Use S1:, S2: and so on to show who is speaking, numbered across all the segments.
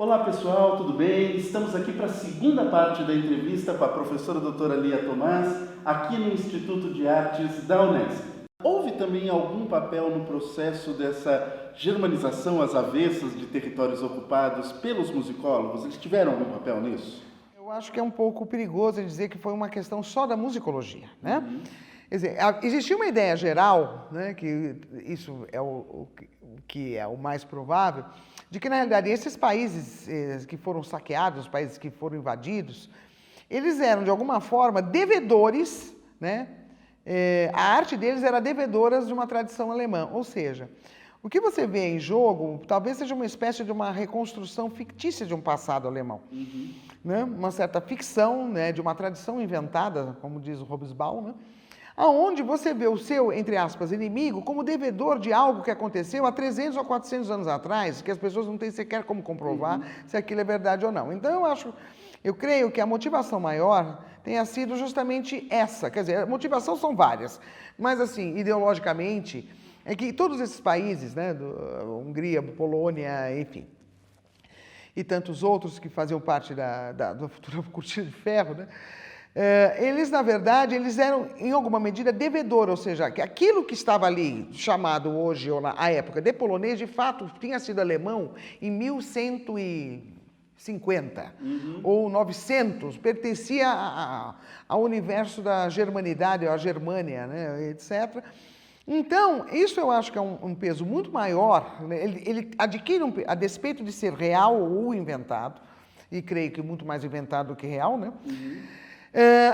S1: Olá pessoal, tudo bem? Estamos aqui para a segunda parte da entrevista com a professora doutora Lia Tomás, aqui no Instituto de Artes da Unesp. Houve também algum papel no processo dessa germanização às avessas de territórios ocupados pelos musicólogos? Eles tiveram algum papel nisso?
S2: Eu acho que é um pouco perigoso dizer que foi uma questão só da musicologia, né? Quer dizer, existia uma ideia geral, né, que isso é o que é o mais provável, de que, na realidade, esses países que foram saqueados, os países que foram invadidos, eles eram, de alguma forma, devedores, né? A arte deles era devedora de uma tradição alemã, ou seja, o que você vê em jogo talvez seja uma espécie de uma reconstrução fictícia de um passado alemão. Né? Uma certa ficção, né, de uma tradição inventada, como diz o Hobsbawm, né? Aonde você vê o seu, entre aspas, inimigo como devedor de algo que aconteceu há 300 ou 400 anos atrás, que as pessoas não têm sequer como comprovar se aquilo é verdade ou não. Então eu creio que a motivação maior tenha sido justamente essa. Quer dizer, a motivação são várias, mas assim, ideologicamente, é que todos esses países, né, Hungria, Polônia, enfim, e tantos outros que faziam parte da futura cortina de ferro, né? Eles, na verdade, eles eram, em alguma medida, devedores, ou seja, que aquilo que estava ali, chamado hoje, ou na época, de polonês, de fato, tinha sido alemão em 1150 ou 900, pertencia ao universo da germanidade, à Germânia, né, etc. Então, isso eu acho que é um peso muito maior, né? Ele adquire, a despeito de ser real ou inventado, e creio que muito mais inventado do que real, né?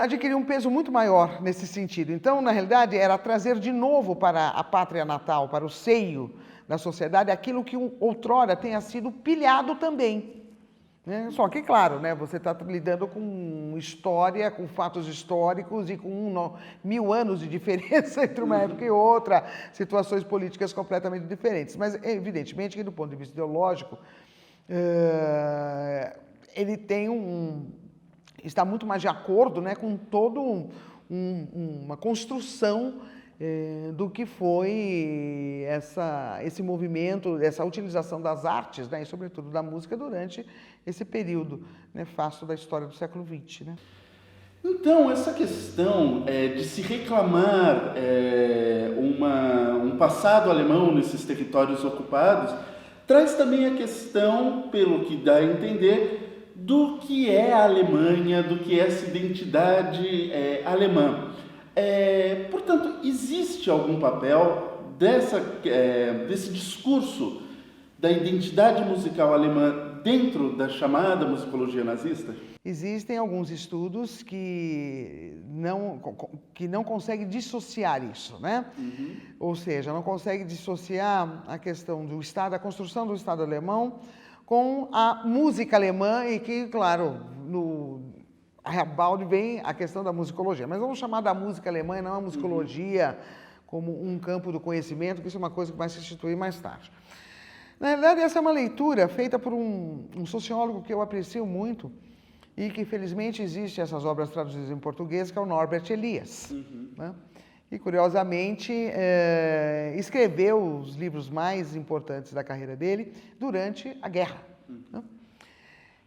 S2: Adquiriu um peso muito maior nesse sentido. Então, na realidade, era trazer de novo para a pátria natal, para o seio da sociedade, aquilo que outrora tenha sido pilhado também. Né? Só que, claro, né, você está lidando com história, com fatos históricos e com 1000 anos de diferença entre uma época e outra, situações políticas completamente diferentes. Mas, evidentemente, que do ponto de vista ideológico, ele tem está muito mais de acordo, né, com toda uma construção do que foi esse movimento, essa utilização das artes, né, e sobretudo da música durante esse período nefasto da história do século XX. Né?
S1: Então, essa questão de se reclamar um passado alemão nesses territórios ocupados traz também a questão, pelo que dá a entender, do que é a Alemanha, do que é essa identidade alemã. Portanto, existe algum papel desse discurso da identidade musical alemã dentro da chamada musicologia nazista?
S2: Existem alguns estudos que não conseguem dissociar isso, né? Ou seja, não conseguem dissociar a questão do Estado, a construção do Estado alemão com a música alemã e que, claro, a balde vem a questão da musicologia. Mas vamos chamar da música alemã e não a musicologia como um campo do conhecimento, que isso é uma coisa que vai se instituir mais tarde. Na verdade, essa é uma leitura feita por um sociólogo que eu aprecio muito e que, felizmente, existe essas obras traduzidas em português, que é o Norbert Elias. Né? E, curiosamente, escreveu os livros mais importantes da carreira dele durante a guerra. Né?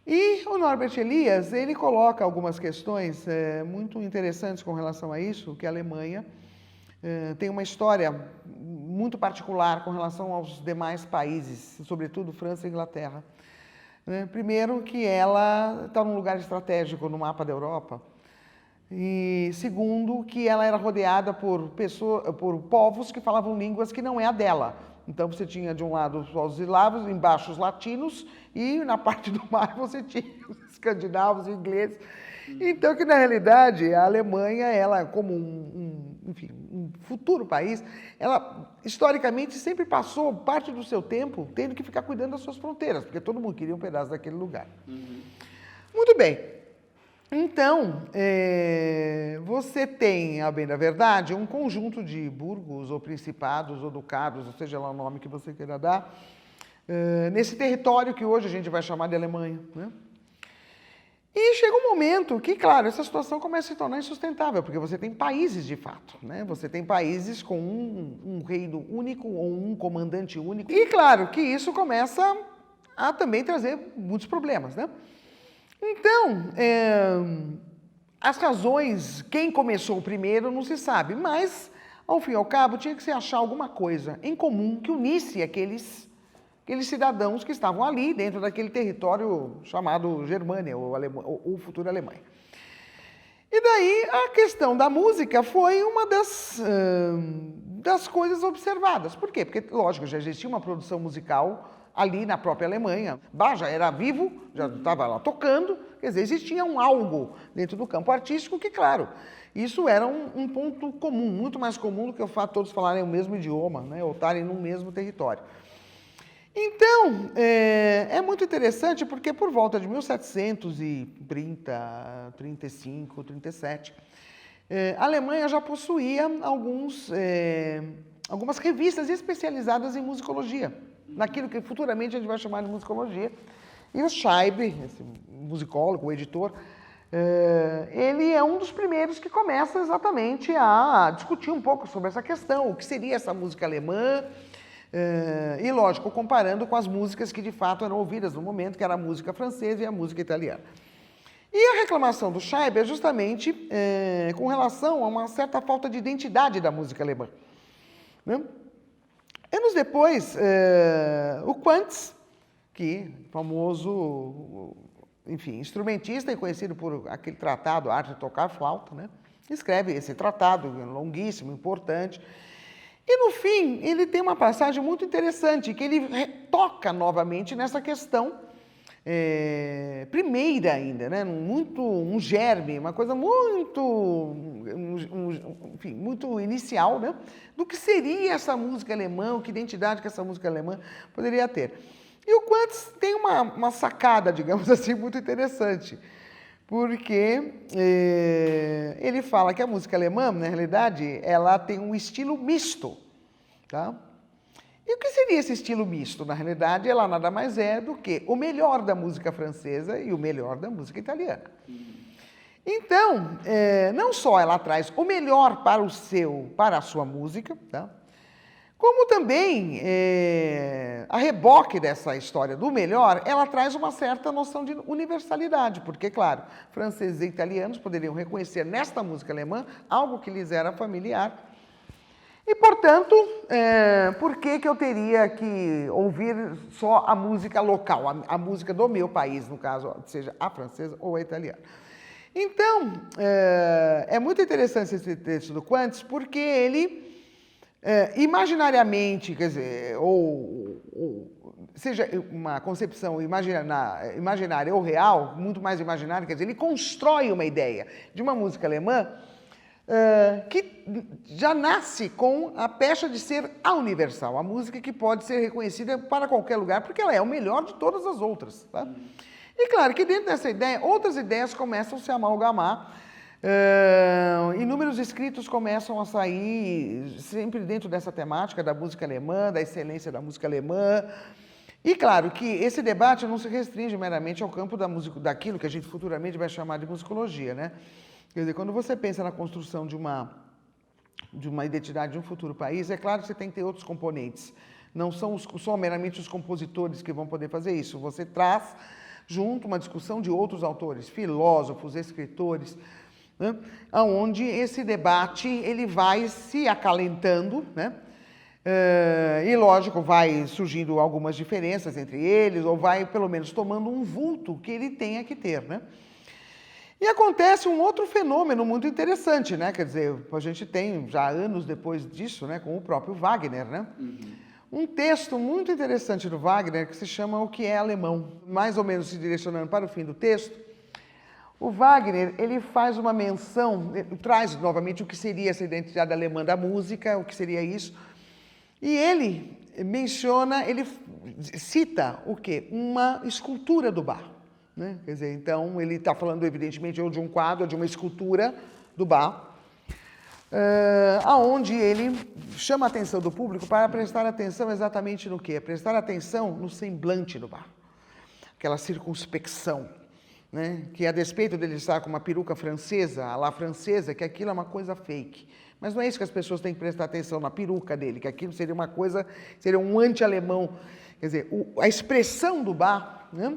S2: E o Norbert Elias, ele coloca algumas questões muito interessantes com relação a isso, que a Alemanha tem uma história muito particular com relação aos demais países, sobretudo França e Inglaterra. Primeiro, que ela está num lugar estratégico no mapa da Europa. E segundo, que ela era rodeada por povos que falavam línguas que não é a dela. Então você tinha de um lado os eslavos, embaixo os latinos, e na parte do mar você tinha os escandinavos e ingleses. Então que na realidade a Alemanha, ela como um futuro país, ela historicamente sempre passou parte do seu tempo tendo que ficar cuidando das suas fronteiras, porque todo mundo queria um pedaço daquele lugar. Muito bem. Então, você tem, a bem da verdade, um conjunto de burgos, ou principados, ou ducados, ou seja lá o nome que você queira dar, nesse território que hoje a gente vai chamar de Alemanha. Né? E chega um momento que, claro, essa situação começa a se tornar insustentável, porque você tem países de fato, né? Você tem países com um reino único ou um comandante único. E, claro, que isso começa a também trazer muitos problemas, né? Então, as razões, quem começou primeiro não se sabe, mas, ao fim e ao cabo, tinha que se achar alguma coisa em comum que unisse aqueles cidadãos que estavam ali, dentro daquele território chamado Germânia, ou futura Alemanha. E daí, a questão da música foi uma das coisas observadas. Por quê? Porque, lógico, já existia uma produção musical ali na própria Alemanha. Bach já era vivo, já estava lá tocando, quer dizer, existia algo dentro do campo artístico que, claro, isso era um ponto comum, muito mais comum do que o fato de todos falarem o mesmo idioma, né, ou estarem no mesmo território. Então, é muito interessante porque por volta de 1730, 35, 37, a Alemanha já possuía algumas revistas especializadas em musicologia, naquilo que futuramente a gente vai chamar de musicologia. E o Scheibe, esse musicólogo, o editor, ele é um dos primeiros que começa exatamente a discutir um pouco sobre essa questão, o que seria essa música alemã, e, lógico, comparando com as músicas que de fato eram ouvidas no momento, que era a música francesa e a música italiana. E a reclamação do Scheibe é justamente com relação a uma certa falta de identidade da música alemã, né? Anos depois, o Quantz, que famoso, enfim, instrumentista e conhecido por aquele tratado, Arte de Tocar Flauta, né? Escreve esse tratado longuíssimo, importante. E, no fim, ele tem uma passagem muito interessante, que ele toca novamente nessa questão primeira ainda, né? Um germe, uma coisa muito, enfim, muito inicial, né? Do que seria essa música alemã, que identidade que essa música alemã poderia ter. E o Quantz tem uma sacada, digamos assim, muito interessante, porque ele fala que a música alemã, na realidade, ela tem um estilo misto, tá? E o que seria esse estilo misto? Na realidade, ela nada mais é do que o melhor da música francesa e o melhor da música italiana. Então, não só ela traz o melhor para a sua música, tá? Como também, a reboque dessa história do melhor, ela traz uma certa noção de universalidade, porque, claro, franceses e italianos poderiam reconhecer nesta música alemã algo que lhes era familiar. E, portanto, por que eu teria que ouvir só a música local, a música do meu país, no caso, seja a francesa ou a italiana? Então, é muito interessante esse texto do Quantz, porque ele, imaginariamente, quer dizer, seja uma concepção imaginária ou real, muito mais imaginária, quer dizer, ele constrói uma ideia de uma música alemã que já nasce com a pecha de ser a universal, a música que pode ser reconhecida para qualquer lugar, porque ela é o melhor de todas as outras, tá? E claro que dentro dessa ideia, outras ideias começam a se amalgamar, inúmeros escritos começam a sair sempre dentro dessa temática da música alemã, da excelência da música alemã. E claro que esse debate não se restringe meramente ao campo daquilo que a gente futuramente vai chamar de musicologia, né? Quer dizer, quando você pensa na construção de uma identidade de um futuro país, é claro que você tem que ter outros componentes. Não são só meramente os compositores que vão poder fazer isso. Você traz junto uma discussão de outros autores, filósofos, escritores, né? Onde esse debate ele vai se acalentando, né? E, lógico, vai surgindo algumas diferenças entre eles, ou vai, pelo menos, tomando um vulto que ele tenha que ter, né? E acontece um outro fenômeno muito interessante, né? Quer dizer, a gente tem, já anos depois disso, né, com o próprio Wagner, né? Um texto muito interessante do Wagner que se chama O que é Alemão. Mais ou menos se direcionando para o fim do texto, o Wagner, ele faz uma menção, traz novamente o que seria essa identidade alemã da música, o que seria isso, e ele menciona, ele cita o quê? Uma escultura do Bach, né? Quer dizer, então ele está falando evidentemente ou de um quadro ou de uma escultura do Bach, aonde ele chama a atenção do público para prestar atenção exatamente no quê? Prestar atenção no semblante do Bach, aquela circunspecção, né? Que a despeito dele estar com uma peruca francesa, à la francesa, que aquilo é uma coisa fake. Mas não é isso que as pessoas têm que prestar atenção na peruca dele, que aquilo seria uma coisa, seria um anti-alemão Quer dizer, a expressão do Bach, né?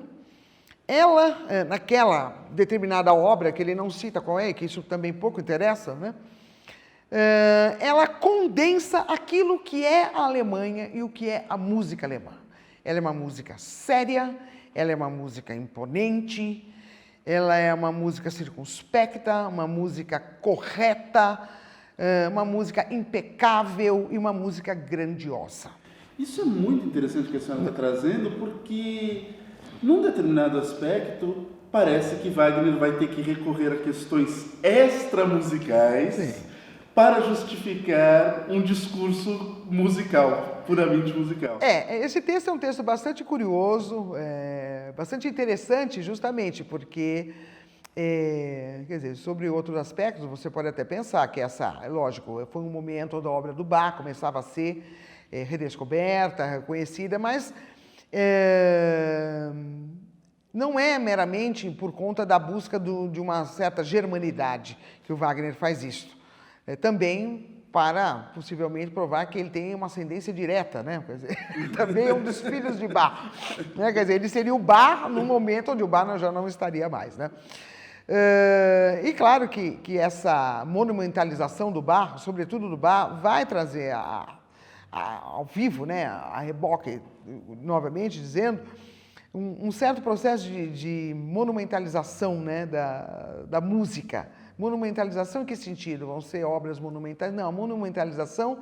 S2: Ela, naquela determinada obra, que ele não cita qual é, que isso também pouco interessa, né? Ela condensa aquilo que é a Alemanha e o que é a música alemã. Ela é uma música séria, ela é uma música imponente, ela é uma música circunspecta, uma música correta, uma música impecável e uma música grandiosa.
S1: Isso é muito interessante que a senhora está trazendo, porque num determinado aspecto parece que Wagner vai ter que recorrer a questões extramusicais. Sim. Para justificar um discurso musical, puramente musical.
S2: Esse texto é um texto bastante curioso, bastante interessante, justamente porque, quer dizer, sobre outros aspectos, você pode até pensar que lógico, foi um momento onde a obra do Bach começava a ser redescoberta, reconhecida, mas não é meramente por conta da busca de uma certa germanidade que o Wagner faz isso. Também para, possivelmente, provar que ele tem uma ascendência direta, né? Quer dizer, também é um dos filhos de Bach. Né? Quer dizer, ele seria o Bach num momento onde o Bach já não estaria mais, né? E claro que essa monumentalização do Bach, sobretudo do Bach, vai trazer ao vivo, né, a reboque, novamente dizendo, um certo processo de monumentalização, né, da música. Monumentalização em que sentido? Vão ser obras monumentais? Não, monumentalização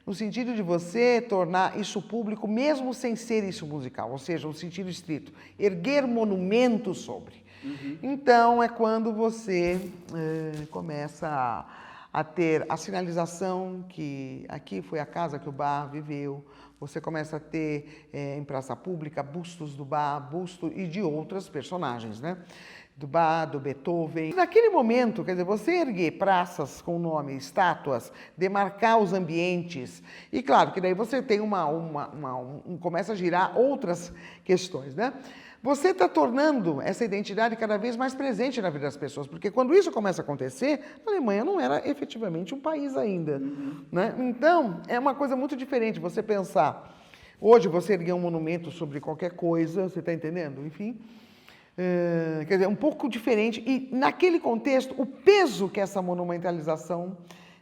S2: no sentido de você tornar isso público mesmo sem ser isso musical, ou seja, no sentido estrito, erguer monumento sobre. Uhum. Então, é quando você começa a ter a sinalização que aqui foi a casa que o Bach viveu, você começa a ter em praça pública bustos do Bach, busto e de outras personagens, né? Do Bach, do Beethoven. Naquele momento, quer dizer, você erguer praças com nome, estátuas, demarcar os ambientes, e claro que daí você tem começa a girar outras questões, né? Você está tornando essa identidade cada vez mais presente na vida das pessoas, porque quando isso começa a acontecer, a Alemanha não era efetivamente um país ainda, né? Então, é uma coisa muito diferente você pensar, hoje você erguer um monumento sobre qualquer coisa, você está entendendo? Enfim... quer dizer, um pouco diferente. E, naquele contexto, o peso que essa monumentalização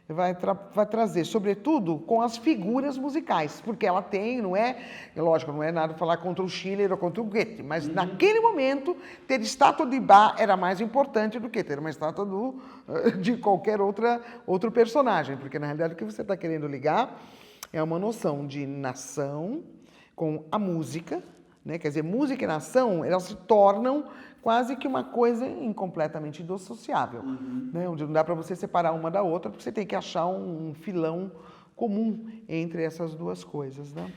S2: vai trazer, sobretudo com as figuras musicais, porque ela tem, lógico, não é nada falar contra o Schiller ou contra o Goethe, mas naquele momento, ter estátua de Bach era mais importante do que ter uma estátua de qualquer outro personagem, porque, na realidade, o que você está querendo ligar é uma noção de nação com a música, né? Quer dizer, música e nação, elas se tornam quase que uma coisa incompletamente indissociável, né? Onde não dá para você separar uma da outra, porque você tem que achar um filão comum entre essas duas coisas, né?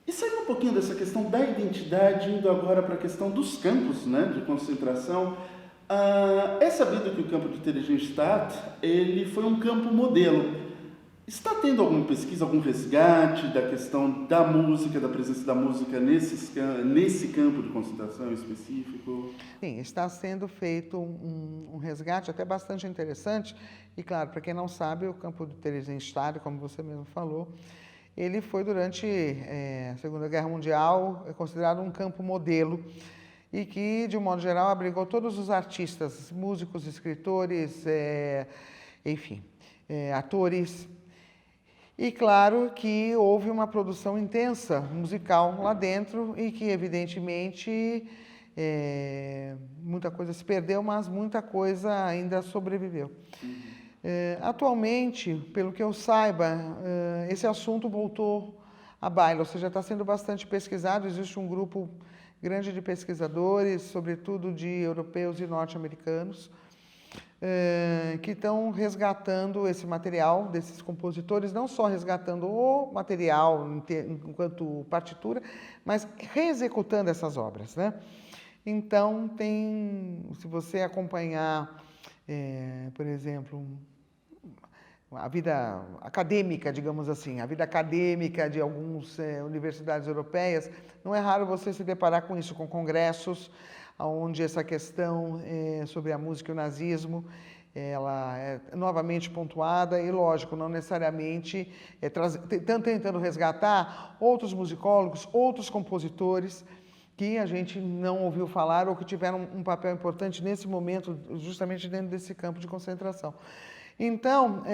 S1: E saindo um pouquinho dessa questão da identidade, indo agora para a questão dos campos, né, de concentração, é sabido que o campo de Theresienstadt, ele foi um campo modelo. Está tendo alguma pesquisa, algum resgate da questão da música, da presença da música nesse campo de concentração específico?
S2: Sim, está sendo feito um resgate até bastante interessante. E, claro, para quem não sabe, o campo de Theresienstadt, como você mesmo falou, ele foi, durante a Segunda Guerra Mundial, considerado um campo modelo e que, de um modo geral, abrigou todos os artistas, músicos, escritores, enfim, atores. E claro que houve uma produção intensa musical lá dentro e que, evidentemente, muita coisa se perdeu, mas muita coisa ainda sobreviveu. Atualmente, pelo que eu saiba, esse assunto voltou à baila, ou seja, está sendo bastante pesquisado, existe um grupo grande de pesquisadores, sobretudo de europeus e norte-americanos, que estão resgatando esse material desses compositores, não só resgatando o material enquanto partitura, mas reexecutando essas obras, né? Então, se você acompanhar, por exemplo, a vida acadêmica, digamos assim, a vida acadêmica de algumas universidades europeias, não é raro você se deparar com isso, com congressos onde essa questão sobre a música e o nazismo ela é novamente pontuada e, lógico, não necessariamente tentando resgatar outros musicólogos, outros compositores que a gente não ouviu falar ou que tiveram um papel importante nesse momento, justamente dentro desse campo de concentração. Então,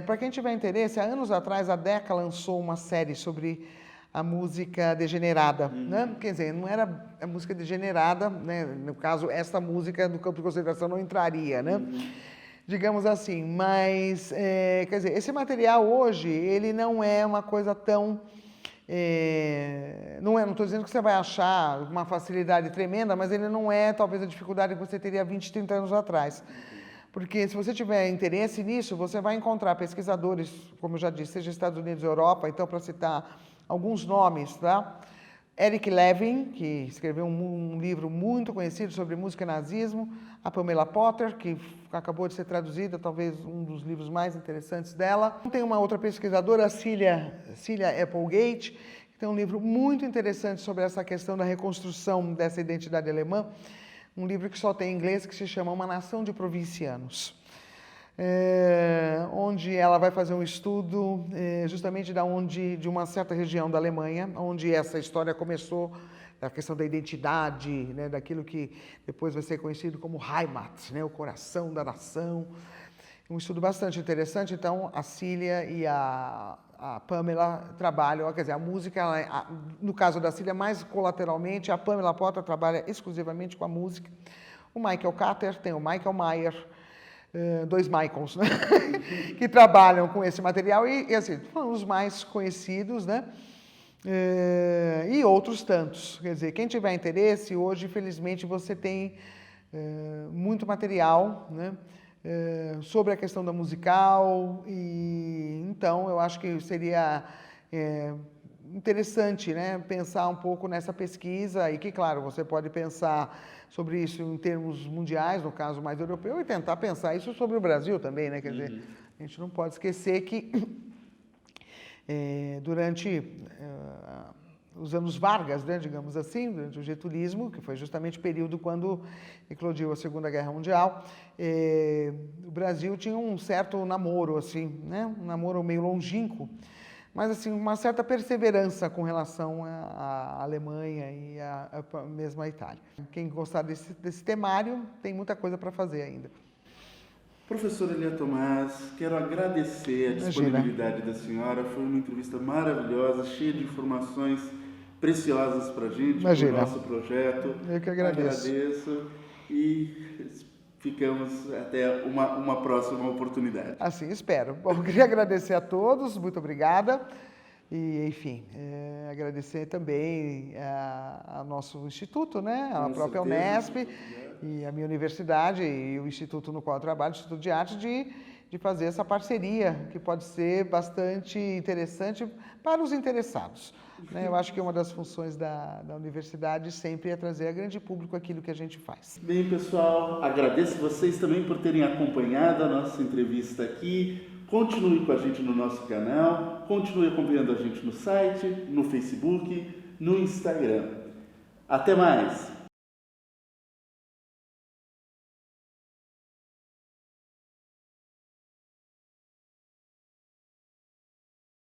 S2: para quem tiver interesse, há anos atrás a Decca lançou uma série sobre a música degenerada, né? Quer dizer, não era a música degenerada, né? No caso, essa música do campo de concentração não entraria, né? Digamos assim, mas, quer dizer, esse material hoje, ele não é uma coisa tão... não estou dizendo que você vai achar uma facilidade tremenda, mas ele não é talvez a dificuldade que você teria 20, 30 anos atrás. Porque se você tiver interesse nisso, você vai encontrar pesquisadores, como eu já disse, seja Estados Unidos ou Europa, então para citar alguns nomes, tá? Eric Levin, que escreveu um livro muito conhecido sobre música e nazismo, a Pamela Potter, que acabou de ser traduzida, talvez um dos livros mais interessantes dela. Tem uma outra pesquisadora, Cília Applegate, que tem um livro muito interessante sobre essa questão da reconstrução dessa identidade alemã, um livro que só tem em inglês, que se chama Uma Nação de Provincianos, onde ela vai fazer um estudo justamente de uma certa região da Alemanha, onde essa história começou, a questão da identidade, né, daquilo que depois vai ser conhecido como Heimat, né, o coração da nação. Um estudo bastante interessante. Então, a Cília e a Pamela trabalham, quer dizer, a música, no caso da Cília, mais colateralmente, a Pamela Potter trabalha exclusivamente com a música. O Michael Cater tem o Michael Mayer, dois Michaels, né? Que trabalham com esse material e assim, são os mais conhecidos, né? E outros tantos. Quer dizer, quem tiver interesse, hoje, infelizmente, você tem muito material, né? Sobre a questão da musical, e então eu acho que seria interessante, né, pensar um pouco nessa pesquisa, e que, claro, você pode pensar sobre isso em termos mundiais, no caso mais europeu, e tentar pensar isso sobre o Brasil também, né? Quer dizer, a gente não pode esquecer que durante os anos Vargas, né, digamos assim, durante o getulismo, que foi justamente o período quando eclodiu a Segunda Guerra Mundial, o Brasil tinha um certo namoro, assim, né, um namoro meio longínquo, mas assim, uma certa perseverança com relação à Alemanha e mesmo à Itália. Quem gostar desse temário, tem muita coisa para fazer ainda.
S1: Professora Elia Tomás, quero agradecer a disponibilidade da senhora. Foi uma entrevista maravilhosa, cheia de informações preciosas para a gente, para o nosso projeto.
S2: Eu que agradeço.
S1: Agradeço e ficamos até uma próxima oportunidade.
S2: Assim, espero. Bom, eu queria agradecer a todos, muito obrigada. E, enfim, agradecer também ao nosso instituto, né? A própria Unesp e a minha universidade e o instituto no qual eu trabalho, o Instituto de Arte, de fazer essa parceria, que pode ser bastante interessante para os interessados, né? Eu acho que uma das funções da universidade sempre é trazer a grande público aquilo que a gente faz.
S1: Bem, pessoal, agradeço vocês também por terem acompanhado a nossa entrevista aqui. Continue com a gente no nosso canal, continue acompanhando a gente no site, no Facebook, no Instagram. Até mais!